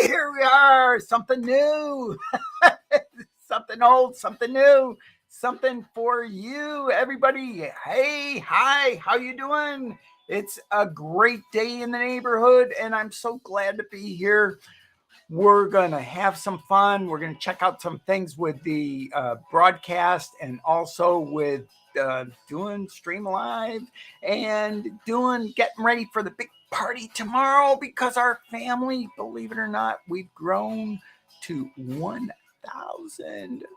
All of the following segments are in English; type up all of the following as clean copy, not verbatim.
Here we are. Something new, something old, something new, something for you, everybody. Hey, hi, how you doing? It's a great day in the neighborhood, and I'm so glad to be here. We're going to have some fun. We're going to check out some things with the broadcast and also with doing Stream Live and getting ready for the big party tomorrow because our family, believe it or not, we've grown to 1,000. Yay!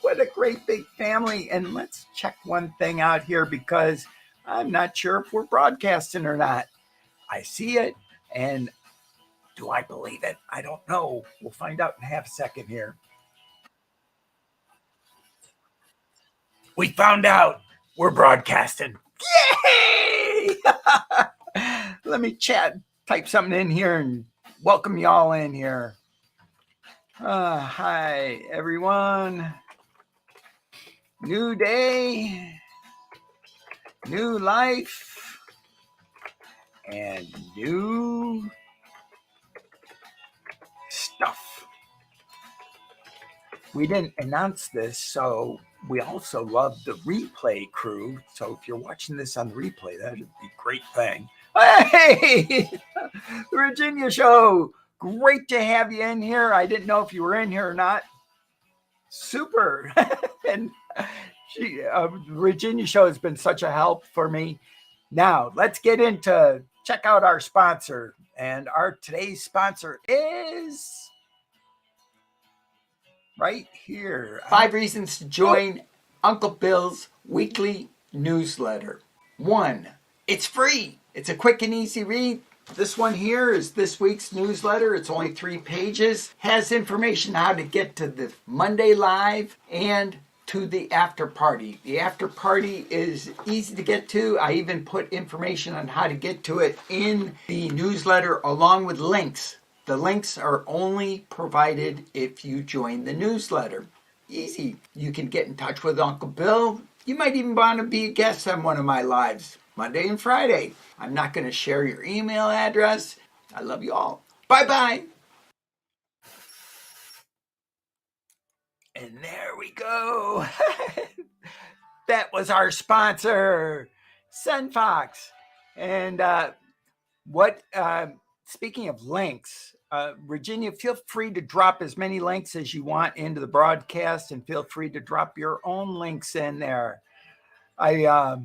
What a great big family. And let's check one thing out here because I'm not sure if we're broadcasting or not. I see it, and do I believe it? I don't know. We'll find out in half a second here. We found out we're broadcasting. Yay! Let me type something in here and welcome y'all in here. Hi, everyone. New day, new life, and new stuff. We didn't announce this, so we also love the replay crew. So if you're watching this on the replay, that would be a great thing. Hey, the Virginia Show. Great to have you in here. I didn't know if you were in here or not. Super. And Virginia Show has been such a help for me. Now, let's get into check out our sponsor. And our today's sponsor is right here. 5 reasons to join Uncle Bill's weekly newsletter. 1, it's free. It's a quick and easy read. This one here is this week's newsletter. It's only 3 pages. Has information how to get to the Monday Live and to the after party. The after party is easy to get to. I even put information on how to get to it in the newsletter along with links. The links are only provided if you join the newsletter. Easy. You can get in touch with Uncle Bill. You might even want to be a guest on one of my lives, Monday and Friday. I'm not going to share your email address. I love you all. Bye-bye. And there we go. That was our sponsor, SunFox. And speaking of links, Virginia, feel free to drop as many links as you want into the broadcast, and feel free to drop your own links in there. I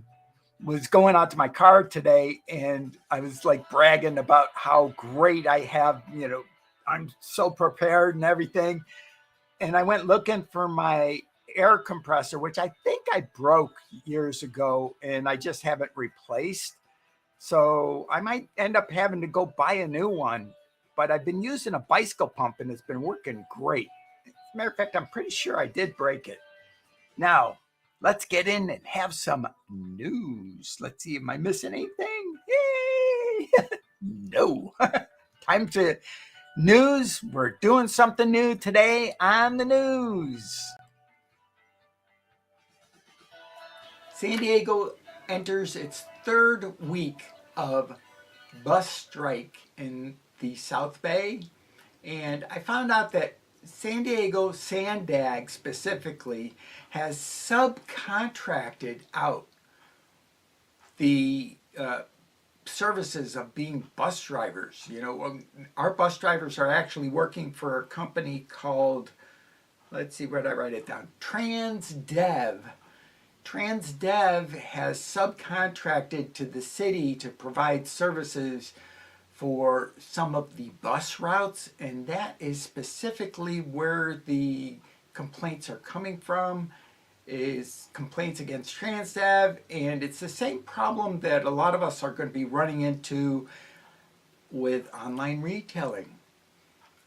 was going out to my car today, and I was like bragging about how great I have, I'm so prepared and everything. And I went looking for my air compressor, which I think I broke years ago, and I just haven't replaced. So I might end up having to go buy a new one. But I've been using a bicycle pump, and it's been working great. As a matter of fact, I'm pretty sure I did break it. Now, let's get in and have some news. Let's see, am I missing anything? Yay! No. Time to news. We're doing something new today on the news. San Diego enters its 3rd week of bus strike in the South Bay. And I found out that San Diego Sandag specifically has subcontracted out the services of being bus drivers. Our bus drivers are actually working for a company called, let's see, where did I write it down? Transdev. Transdev has subcontracted to the city to provide services for some of the bus routes, and that is specifically where the complaints are coming from, is complaints against Transdev. And it's the same problem that a lot of us are going to be running into with online retailing.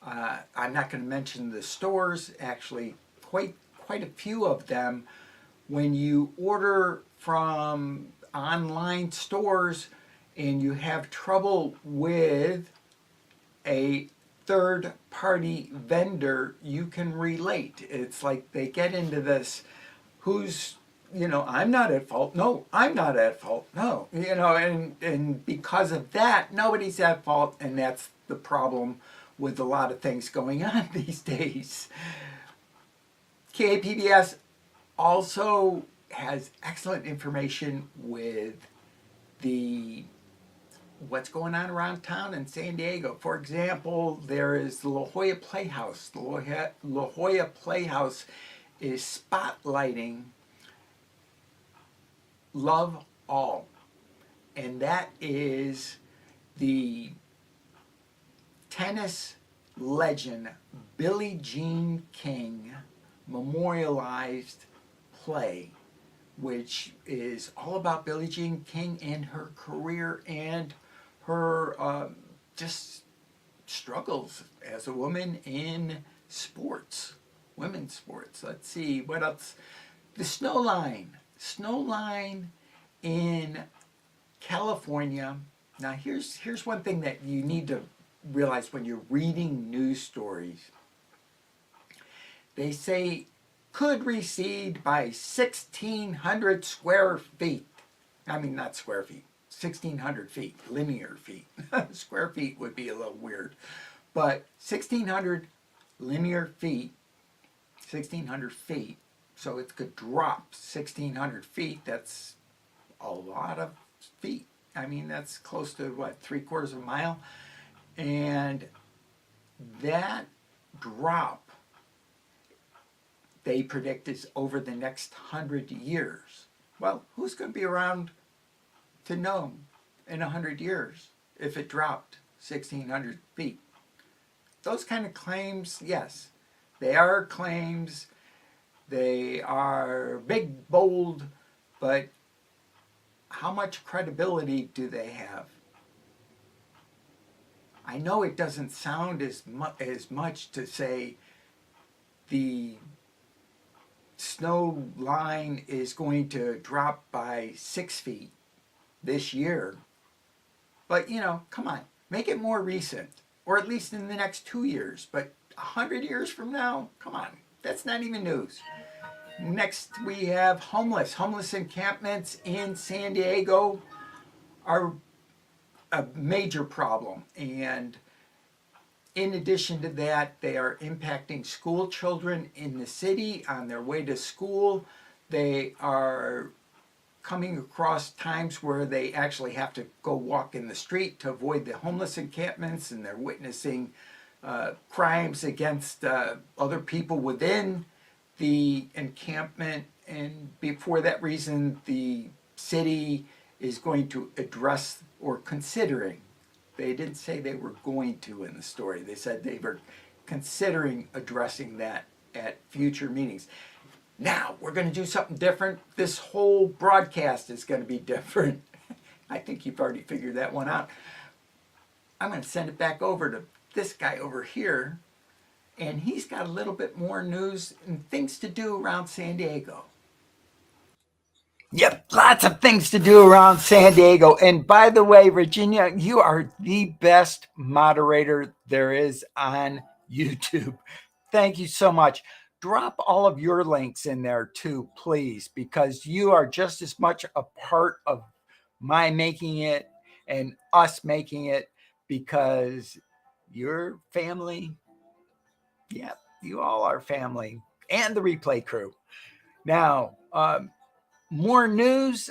I'm not going to mention the stores, actually quite a few of them. When you order from online stores and you have trouble with a third-party vendor, you can relate. It's like they get into this, who's I'm not at fault. No, I'm not at fault. No, and because of that, nobody's at fault, and that's the problem with a lot of things going on these days. KAPBS also has excellent information with the what's going on around town in San Diego. For example, there is the La Jolla Playhouse. The La Jolla Playhouse is spotlighting Love All, and that is the tennis legend Billie Jean King memorialized play, which is all about Billie Jean King and her career and her just struggles as a woman in sports, women's sports. Let's see, what else? The Snow Line in California. Now here's one thing that you need to realize when you're reading news stories. They say could recede by 1,600 square feet. I mean, not square feet, 1,600 feet, linear feet. Square feet would be a little weird. But 1,600 linear feet, 1,600 feet, so it could drop 1,600 feet. That's a lot of feet. I mean, that's close to, what, 3/4 of a mile? And that drop, they predict, is over the next 100 years. Well, who's going to be around to know in 100 years if it dropped 1,600 feet? Those kind of claims, yes, they are claims. They are big, bold, but how much credibility do they have? I know it doesn't sound as much to say the snow line is going to drop by 6 feet this year. But, come on, make it more recent, or at least in the next 2 years. But 100 years from now, come on, that's not even news. Next, we have homeless encampments in San Diego are a major problem, and in addition to that, they are impacting school children in the city on their way to school. They are coming across times where they actually have to go walk in the street to avoid the homeless encampments, and they're witnessing crimes against other people within the encampment. And for that reason, the city is going to address, or considering, they didn't say they were going to in the story, they said they were considering addressing that at future meetings. Now, we're going to do something different. This whole broadcast is going to be different. I think you've already figured that one out. I'm going to send it back over to this guy over here, and he's got a little bit more news and things to do around San Diego. Yep, lots of things to do around San Diego. And by the way, Virginia, you are the best moderator there is on YouTube. Thank you so much. Drop all of your links in there too, please, because you are just as much a part of my making it and us making it, because your family, yeah, you all are family, and the replay crew. Now, more news.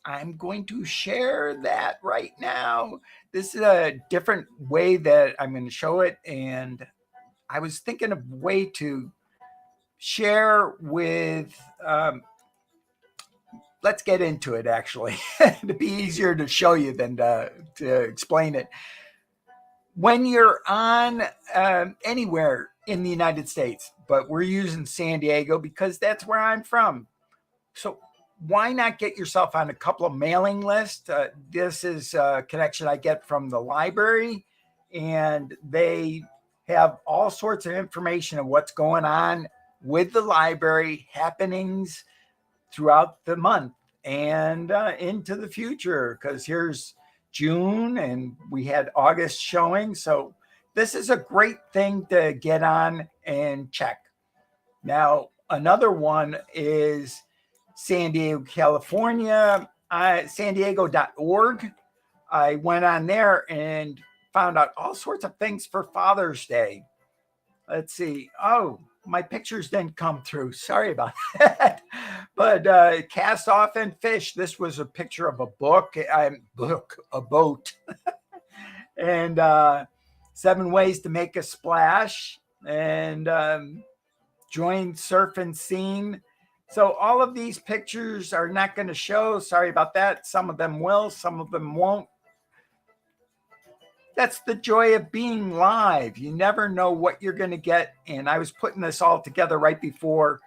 I'm going to share that right now. This is a different way that I'm going to show it, and I was thinking of a way to share with, let's get into it actually. It'd be easier to show you than to explain it. When you're on anywhere in the United States, but we're using San Diego because that's where I'm from. So why not get yourself on a couple of mailing lists? This is a connection I get from the library, and they have all sorts of information of what's going on with the library, happenings throughout the month and into the future, because here's June and we had August showing. So this is a great thing to get on and check. Now, another one is San Diego, California, sandiego.org. I went on there and found out all sorts of things for Father's Day. Let's see. Oh, my pictures didn't come through. Sorry about that. But cast off and fish. This was a picture of a a boat, and 7 ways to make a splash, and join surf and scene. So all of these pictures are not going to show. Sorry about that. Some of them will, some of them won't. That's the joy of being live. You never know what you're going to get. And I was putting this all together right before.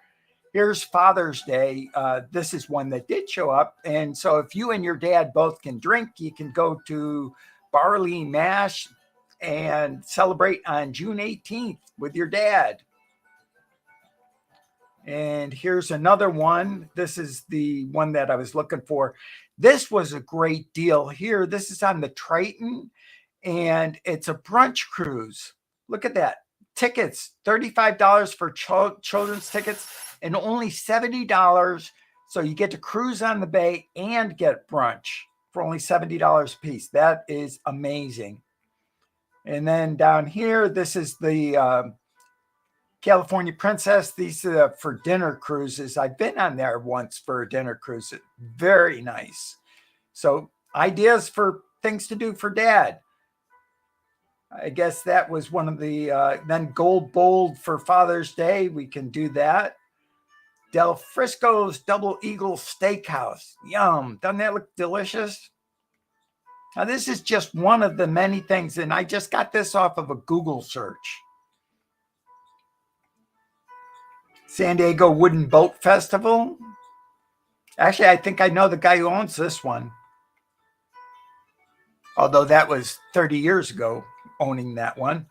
Here's Father's Day. This is one that did show up. And so if you and your dad both can drink, you can go to Barley Mash and celebrate on June 18th with your dad. And here's another one. This is the one that I was looking for. This was a great deal here. This is on the Triton, and it's a brunch cruise. Look at that. Tickets, $35 for children's tickets and only $70. So you get to cruise on the bay and get brunch for only $70 a piece. That is amazing. And then down here, this is the California Princess. These are for dinner cruises. I've been on there once for a dinner cruise. Very nice. So ideas for things to do for dad. I guess that was one of the, then Gold Bold for Father's Day. We can do that. Del Frisco's Double Eagle Steakhouse. Yum. Doesn't that look delicious? Now, this is just one of the many things, and I just got this off of a Google search. San Diego Wooden Boat Festival. Actually, I think I know the guy who owns this one. Although that was 30 years ago, owning that one.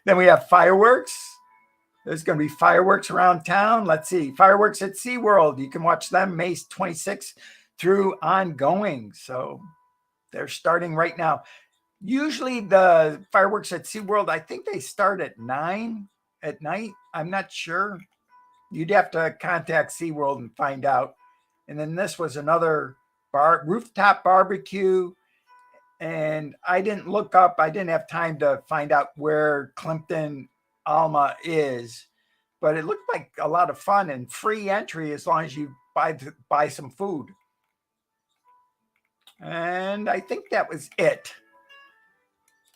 Then we have fireworks. There's going to be fireworks around town. Let's see. Fireworks at SeaWorld. You can watch them May 26th through ongoing. So they're starting right now. Usually the fireworks at SeaWorld, I think they start at 9 at night. I'm not sure. You'd have to contact SeaWorld and find out. And then this was another rooftop barbecue. And I didn't look up. I didn't have time to find out where Clifton Alma is. But it looked like a lot of fun and free entry as long as you buy some food. And I think that was it.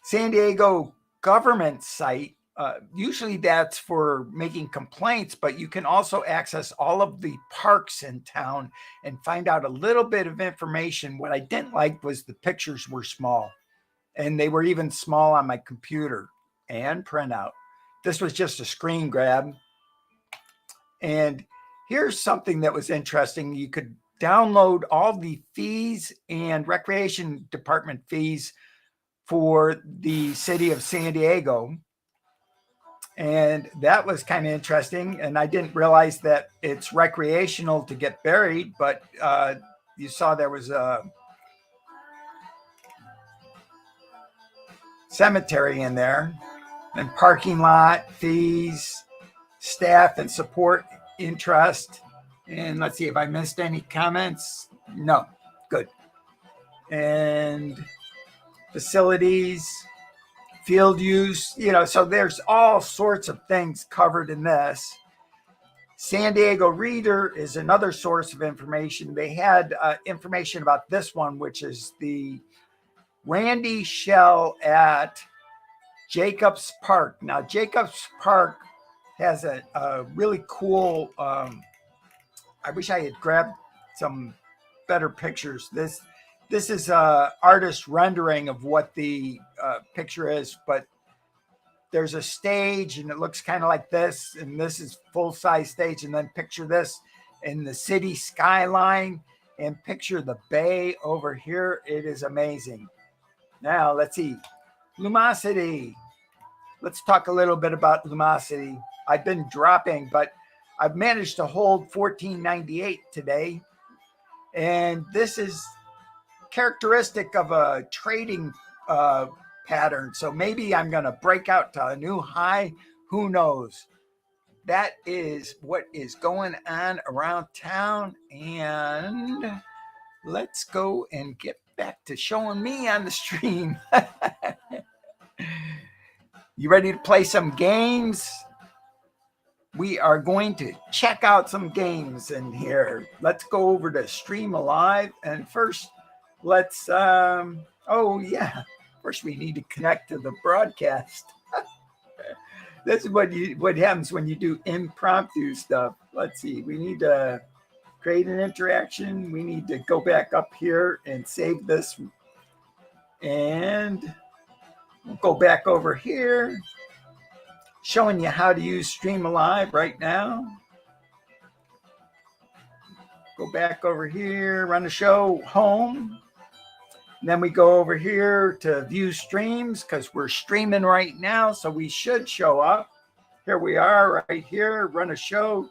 San Diego government site. Usually that's for making complaints, but you can also access all of the parks in town and find out a little bit of information. What I didn't like was the pictures were small, and they were even small on my computer and printout. This was just a screen grab. And here's something that was interesting. You could download all the fees and recreation department fees for the city of San Diego. And that was kind of interesting. And I didn't realize that it's recreational to get buried, but you saw there was a cemetery in there, and parking lot fees, staff and support interest. And let's see if I missed any comments. No, good. And facilities, field use, so there's all sorts of things covered in this. San Diego Reader is another source of information. They had information about this one, which is the Randy Shell at Jacobs Park. Now, Jacobs Park has a really cool, I wish I had grabbed some better pictures. This is a artist rendering of what the picture is, but there's a stage and it looks kind of like this, and this is full-size stage, and then picture this in the city skyline and picture the bay over here. It is amazing. Now, let's see. Lumosity. Let's talk a little bit about Lumosity. I've been dropping, but I've managed to hold 1498 today. And this is characteristic of a trading pattern. So maybe I'm going to break out to a new high. Who knows? that is what is going on around town. And let's go and get back to showing me on the stream. You ready to play some games? We are going to check out some games in here. Let's go over to Stream Alive. And first, let's, oh yeah, first we need to connect to the broadcast. This is what happens when you do impromptu stuff. Let's see, we need to create an interaction. We need to go back up here and save this. And we'll go back over here, showing you how to use Stream Alive right now. Go back over here, run a show, home. And then we go over here to view streams because we're streaming right now. So we should show up. Here we are right here, run a show.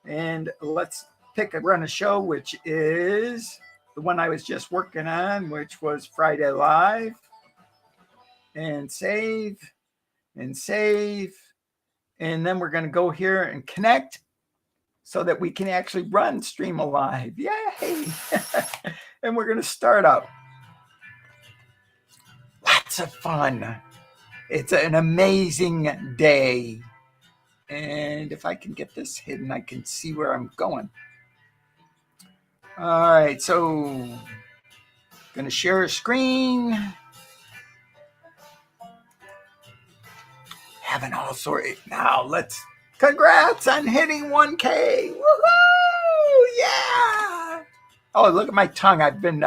And let's pick a run a show, which is the one I was just working on, which was Friday Live. And save. And save. And then we're going to go here and connect so that we can actually run Stream Alive. Yay! And we're going to start up. Lots of fun. It's an amazing day. And if I can get this hidden, I can see where I'm going. All right, so going to share a screen. Having all sorts. Now let's, congrats on hitting 1K. Woohoo! Yeah. Oh, look at my tongue. I've been,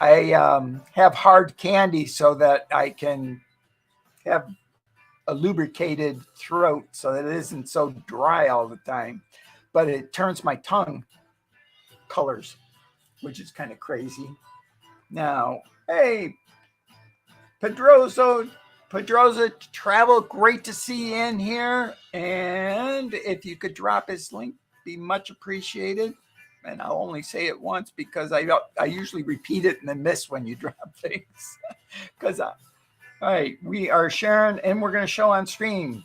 I have hard candy so that I can have a lubricated throat so that it isn't so dry all the time. But it turns my tongue colors, which is kind of crazy. Now, hey, Pedroza Travel, great to see you in here. And if you could drop his link, be much appreciated. And I'll only say it once because I usually repeat it and then miss when you drop things. Because, all right, we are sharing and we're going to show on stream.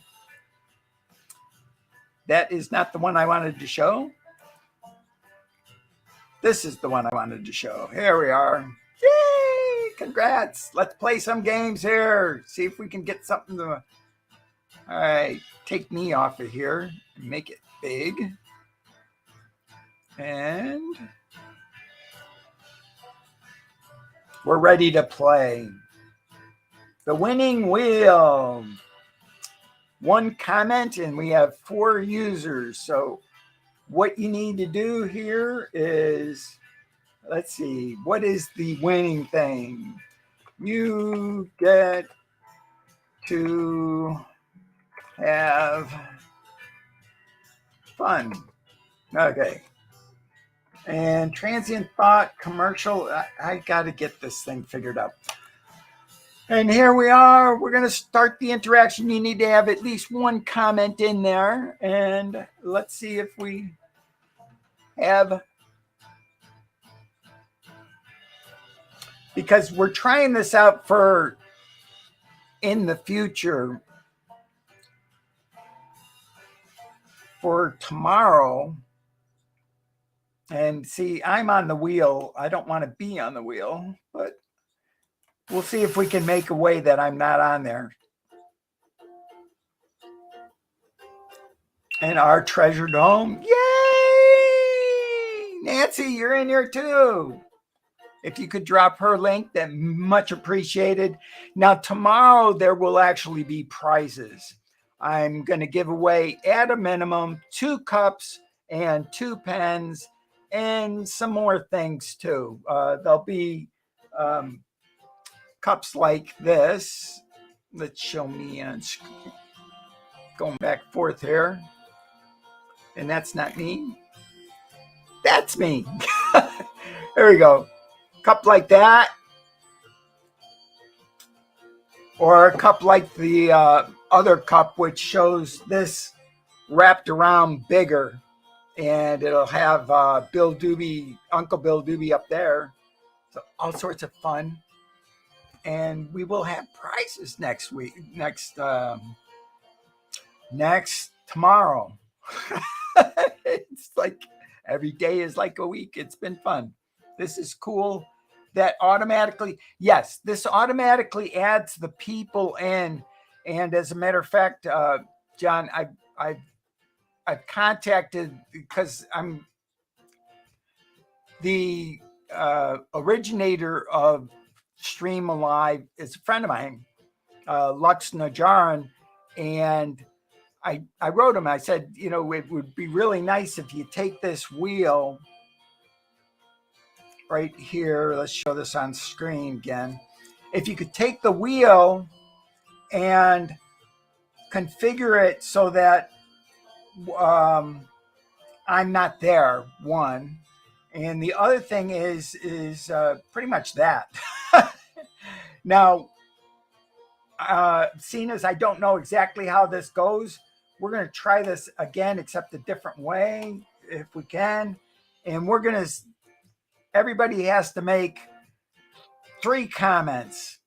That is not the one I wanted to show. This is the one I wanted to show. Here we are. Yay! Congrats. Let's play some games here. See if we can get something to... All right, take me off of here and make it big. And we're ready to play. The winning wheel. One comment and we have 4 users. So what you need to do here is, let's see, what is the winning thing? You get to have fun. Okay. And transient thought, commercial. I got to get this thing figured out. And here we are. We're going to start the interaction. You need to have at least one comment in there. And let's see if we have, because we're trying this out for in the future for tomorrow. And see, I'm on the wheel. I don't want to be on the wheel, but we'll see if we can make a way that I'm not on there. And our treasured home. Yay! Nancy, you're in here too. If you could drop her link, that much appreciated. Now, tomorrow there will actually be prizes. I'm going to give away at a minimum 2 cups and 2 pens and some more things too. There'll be cups like this. Let's show me on screen. Going back and forth here. And that's not me. That's me. There we go. Cup like that. Or a cup like the other cup, which shows this wrapped around bigger. And it'll have Bill Doobie, Uncle Bill Doobie up there. So all sorts of fun. And we will have prizes next week. Next tomorrow. It's like every day is like a week. It's been fun. This is cool. That automatically, yes, this automatically adds the people in. And as a matter of fact, John, I I've contacted because I'm the originator of Stream Alive is a friend of mine, Lux Najaran, and I wrote him. I said, you know, it would be really nice if you take this wheel right here. Let's show this on screen again. If you could take the wheel and configure it so that I'm not there, one. And the other thing is pretty much that. Now, seeing as I don't know exactly how this goes, we're going to try this again, except a different way if we can. And we're going to, everybody has to make 3 comments.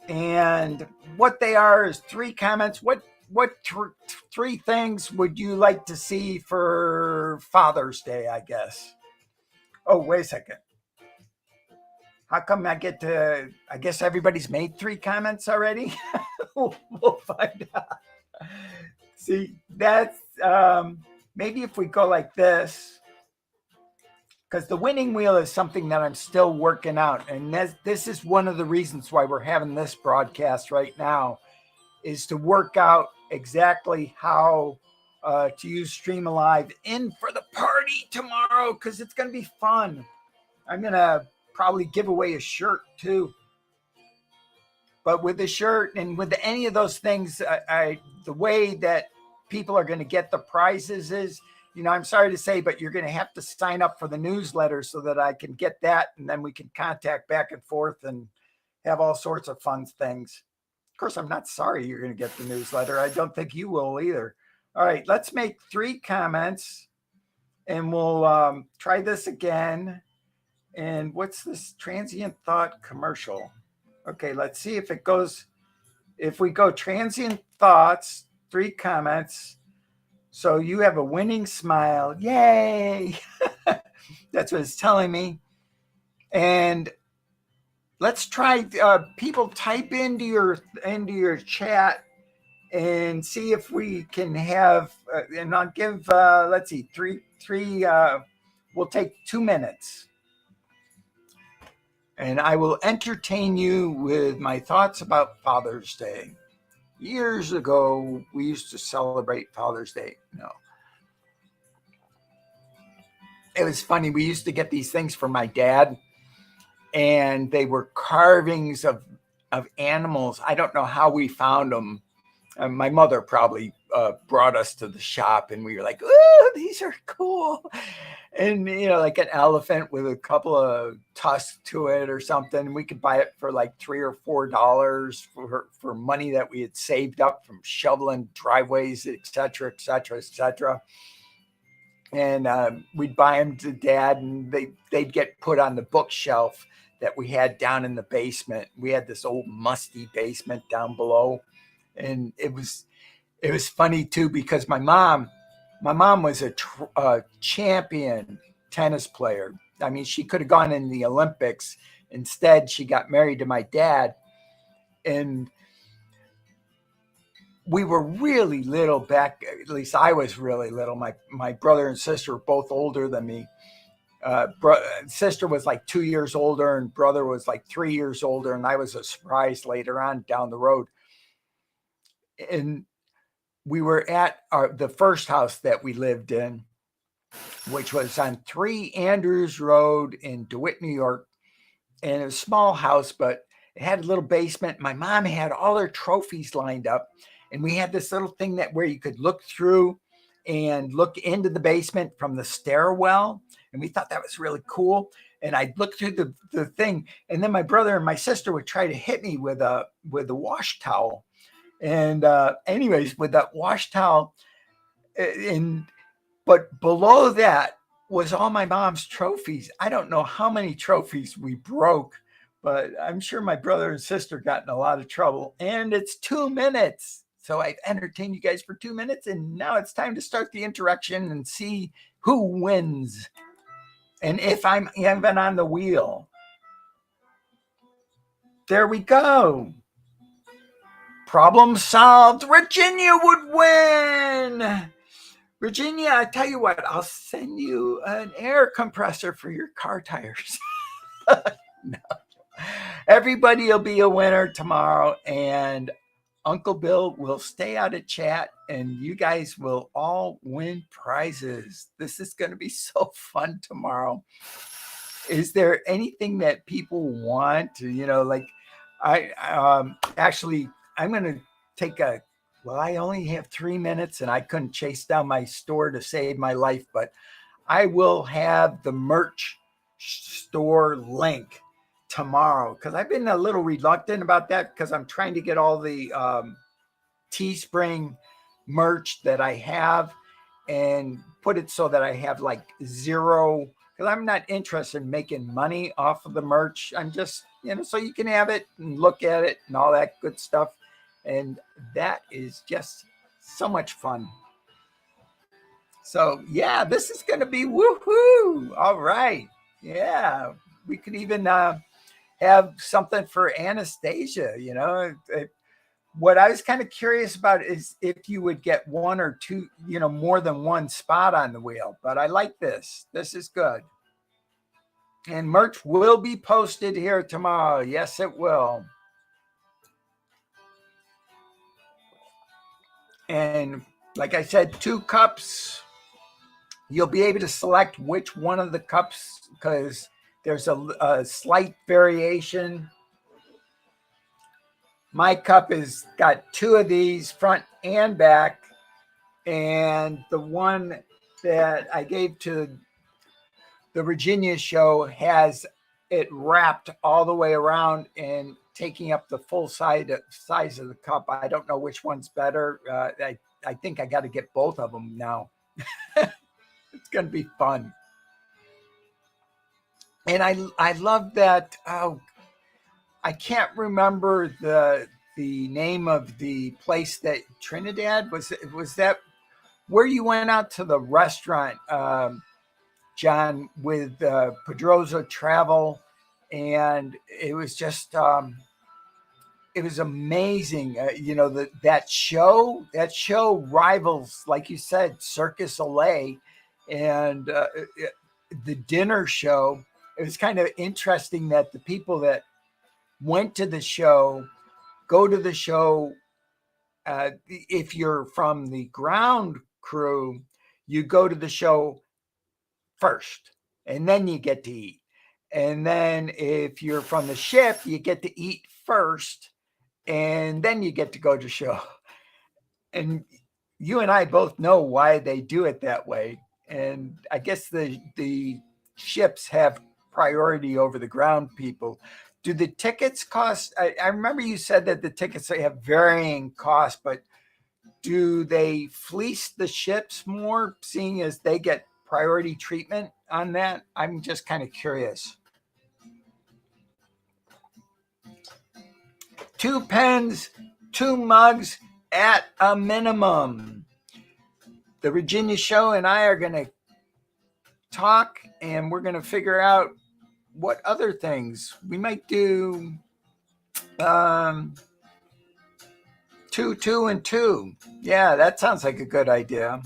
And what they are is 3 comments. What 3 things would you like to see for Father's Day, I guess? Oh, wait a second. How come I guess everybody's made 3 comments already? We'll find out. See, that's, maybe if we go like this, because the winning wheel is something that I'm still working out. And this is one of the reasons why we're having this broadcast right now, is to work out exactly how to use Stream Alive in for the party tomorrow, because it's going to be fun. I'm going to probably give away a shirt too. But with the shirt and with any of those things, the way that people are going to get the prizes is, you know, I'm sorry to say, but you're going to have to sign up for the newsletter so that I can get that. And then we can contact back and forth and have all sorts of fun things. Of course, I'm not sorry you're going to get the newsletter. I don't think you will either. All right, let's make 3 comments and we'll try this again. And what's this transient thought commercial? Okay, let's see if it goes. If we go transient thoughts, 3 comments. So you have a winning smile. Yay. That's what it's telling me. And let's try people type into your chat and see if we can have and I'll give let's see, three we'll take 2 minutes. And I will entertain you with my thoughts about Father's Day. Years ago, we used to celebrate Father's Day. No. It was funny. We used to get these things from my dad, and they were carvings of animals. I don't know how we found them. My mother probably brought us to the shop, and we were like, "Oh, these are cool." And, you know, like an elephant with a couple of tusks to it or something. We could buy it for like $3 or $4 for money that we had saved up from shoveling driveways, et cetera, et cetera, et cetera. And we'd buy them to Dad, and they'd get put on the bookshelf that we had down in the basement. We had this old musty basement down below. And it was funny too, because my mom was a champion tennis player. I mean, she could have gone in the Olympics. Instead, she got married to my dad, and we were really little back. At least I was really little. My brother and sister were both older than me. Sister was like 2 years older, and brother was like 3 years older. And I was a surprise later on down the road. And we were at the first house that we lived in, which was on 3 Andrews Road in DeWitt, New York. And it was a small house, but it had a little basement. My mom had all her trophies lined up. And we had this little thing where you could look through and look into the basement from the stairwell. And we thought that was really cool. And I'd look through the thing. And then my brother and my sister would try to hit me with a wash towel. And anyways, with that wash towel, but below that was all my mom's trophies. I don't know how many trophies we broke, but I'm sure my brother and sister got in a lot of trouble. And it's 2 minutes. So I've entertained you guys for 2 minutes, and now it's time to start the interaction and see who wins. And if I'm even on the wheel. There we go. Problem solved. Virginia would win. Virginia, I tell you what, I'll send you an air compressor for your car tires. No. Everybody will be a winner tomorrow, and Uncle Bill will stay out of chat, and you guys will all win prizes. This is going to be so fun tomorrow. Is there anything that people want? Like I'm going to take I only have 3 minutes, and I couldn't chase down my store to save my life, but I will have the merch store link tomorrow, because I've been a little reluctant about that, because I'm trying to get all the Teespring merch that I have and put it so that I have like zero, because I'm not interested in making money off of the merch. I'm just, so you can have it and look at it and all that good stuff. And that is just so much fun. So yeah, this is going to be woohoo. All right. Yeah. We could even have something for Anastasia, what I was kind of curious about is if you would get one or two, more than one spot on the wheel. But I like this. This is good. And merch will be posted here tomorrow. Yes, it will. And like I said, 2 cups. You'll be able to select which one of the cups, because there's a slight variation. My cup has got 2 of these, front and back. And the one that I gave to the Virginia show has it wrapped all the way around and taking up the full size of the cup. I don't know which one's better. I think I got to get both of them now. It's going to be fun. And I love that. Oh, I can't remember the name of the place that Trinidad was that where you went out to the restaurant, John, with Pedroza Travel, and it was just it was amazing. That show rivals, like you said, Circus Olay, and the dinner show. It was kind of interesting that the people that went to the show go to the show. If you're from the ground crew, you go to the show first, and then you get to eat. And then if you're from the ship, you get to eat first, and then you get to go to show. And you and I both know why they do it that way. And I guess the ships have priority over the ground people. Do the tickets cost? I remember you said that the tickets have varying costs, but do they fleece the ships more, seeing as they get priority treatment on that? I'm just kind of curious. 2 pens, 2 mugs at a minimum. The Virginia show and I are going to talk, and we're going to figure out what other things we might do. 2, 2, and 2. Yeah, that sounds like a good idea.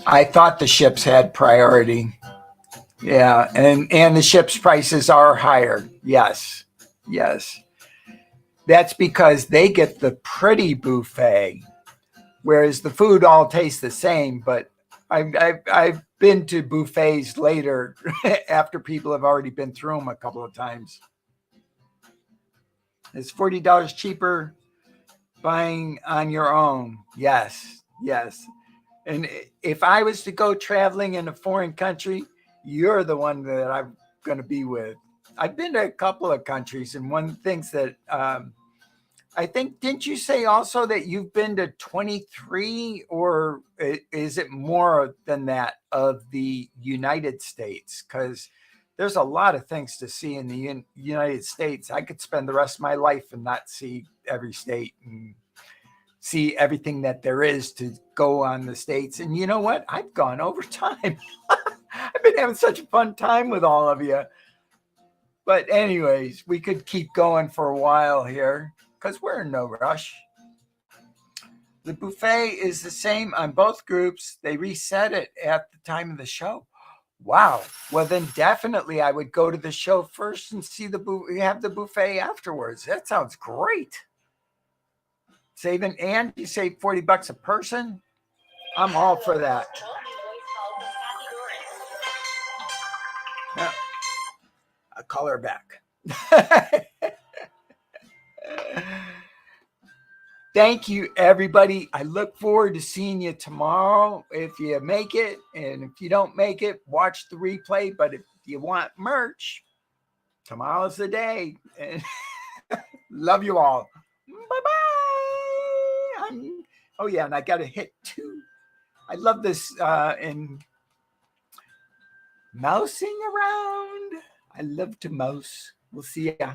I thought the ships had priority. Yeah, and the ship's prices are higher. Yes. That's because they get the pretty buffet, whereas the food all tastes the same. But I've been to buffets later after people have already been through them a couple of times. It's $40 cheaper buying on your own. Yes. And if I was to go traveling in a foreign country, you're the one that I'm going to be with. I've been to a couple of countries, and one of the things that I think, didn't you say also that you've been to 23, or is it more than that, of the United States? Because there's a lot of things to see in the United States. I could spend the rest of my life and not see every state and see everything that there is to go on the states. And you know what? I've gone over time. I've been having such a fun time with all of you. But anyways, we could keep going for a while here because we're in no rush. The buffet is the same on both groups. They reset it at the time of the show. Wow. Well, then definitely I would go to the show first and see have the buffet afterwards. That sounds great. Saving, and you save $40 a person. I'm all for that. Yeah. I'll call her back. Thank you, everybody. I look forward to seeing you tomorrow if you make it. And if you don't make it, watch the replay. But if you want merch, tomorrow's the day. And love you all. Bye-bye. Oh, yeah, and I got to hit 2. I love this in mousing around. I love to mouse. We'll see ya.